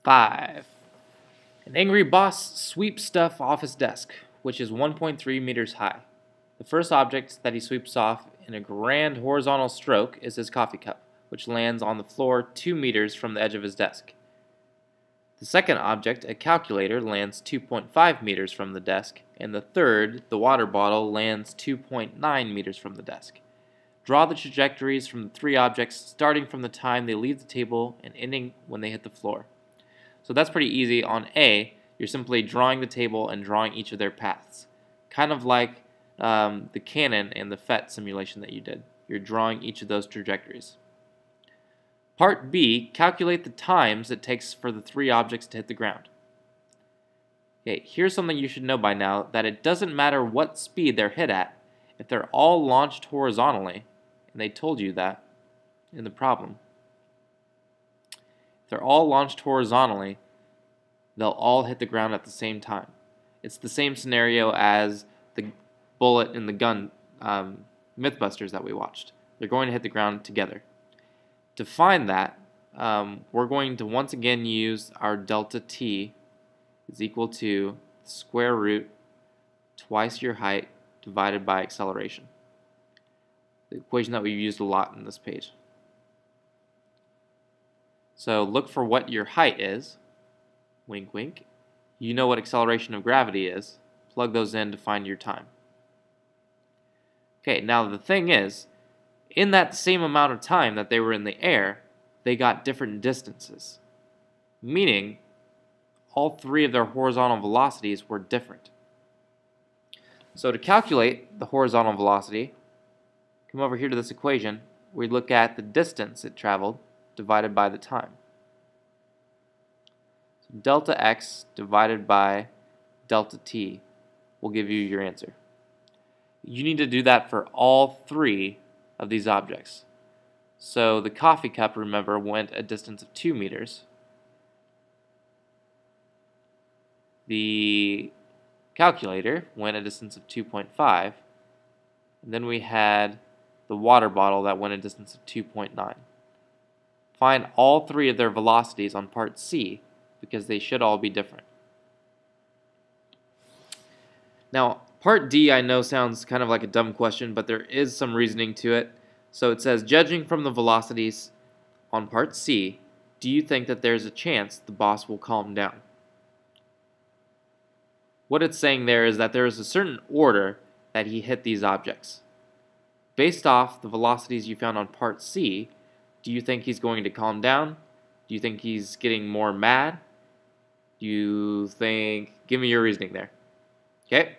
5. An angry boss sweeps stuff off his desk, which is 1.3 meters high. The first object that he sweeps off in a grand horizontal stroke is his coffee cup, which lands on the floor 2 meters from the edge of his desk. The second object, a calculator, lands 2.5 meters from the desk, and the third, the water bottle, lands 2.9 meters from the desk. Draw the trajectories from the three objects starting from the time they leave the table and ending when they hit the floor. So that's pretty easy. On A, you're simply drawing the table and drawing each of their paths. Kind of like the cannon and the FET simulation that you did. You're drawing each of those trajectories. Part B, calculate the times it takes for the three objects to hit the ground. Okay, here's something you should know by now, that it doesn't matter what speed they're hit at, if they're all launched horizontally, and they told you that in the problem. If they're all launched horizontally, they'll all hit the ground at the same time. It's the same scenario as the bullet in the gun Mythbusters that we watched. They're going to hit the ground together. To find that, we're going to once again use our delta t is equal to the square root twice your height divided by acceleration. The equation that we've used a lot in this page. So look for what your height is. Wink, wink. You know what acceleration of gravity is. Plug those in to find your time. Okay, now the thing is, in that same amount of time that they were in the air, they got different distances. Meaning, all three of their horizontal velocities were different. So to calculate the horizontal velocity, come over here to this equation. We look at the distance it traveled divided by the time. So delta x divided by delta t will give you your answer. You need to do that for all three of these objects. So the coffee cup, remember, went a distance of 2 meters. The calculator went a distance of 2.5. And then we had the water bottle that went a distance of 2.9. Find all three of their velocities on part C, because they should all be different. Now, part D I know sounds kind of like a dumb question, but there is some reasoning to it. So it says, judging from the velocities on part C, do you think that there's a chance the boss will calm down? What it's saying there is that there is a certain order that he hit these objects. Based off the velocities you found on part C, do you think he's going to calm down? Do you think he's getting more mad? Do you think... Give me your reasoning there. Okay?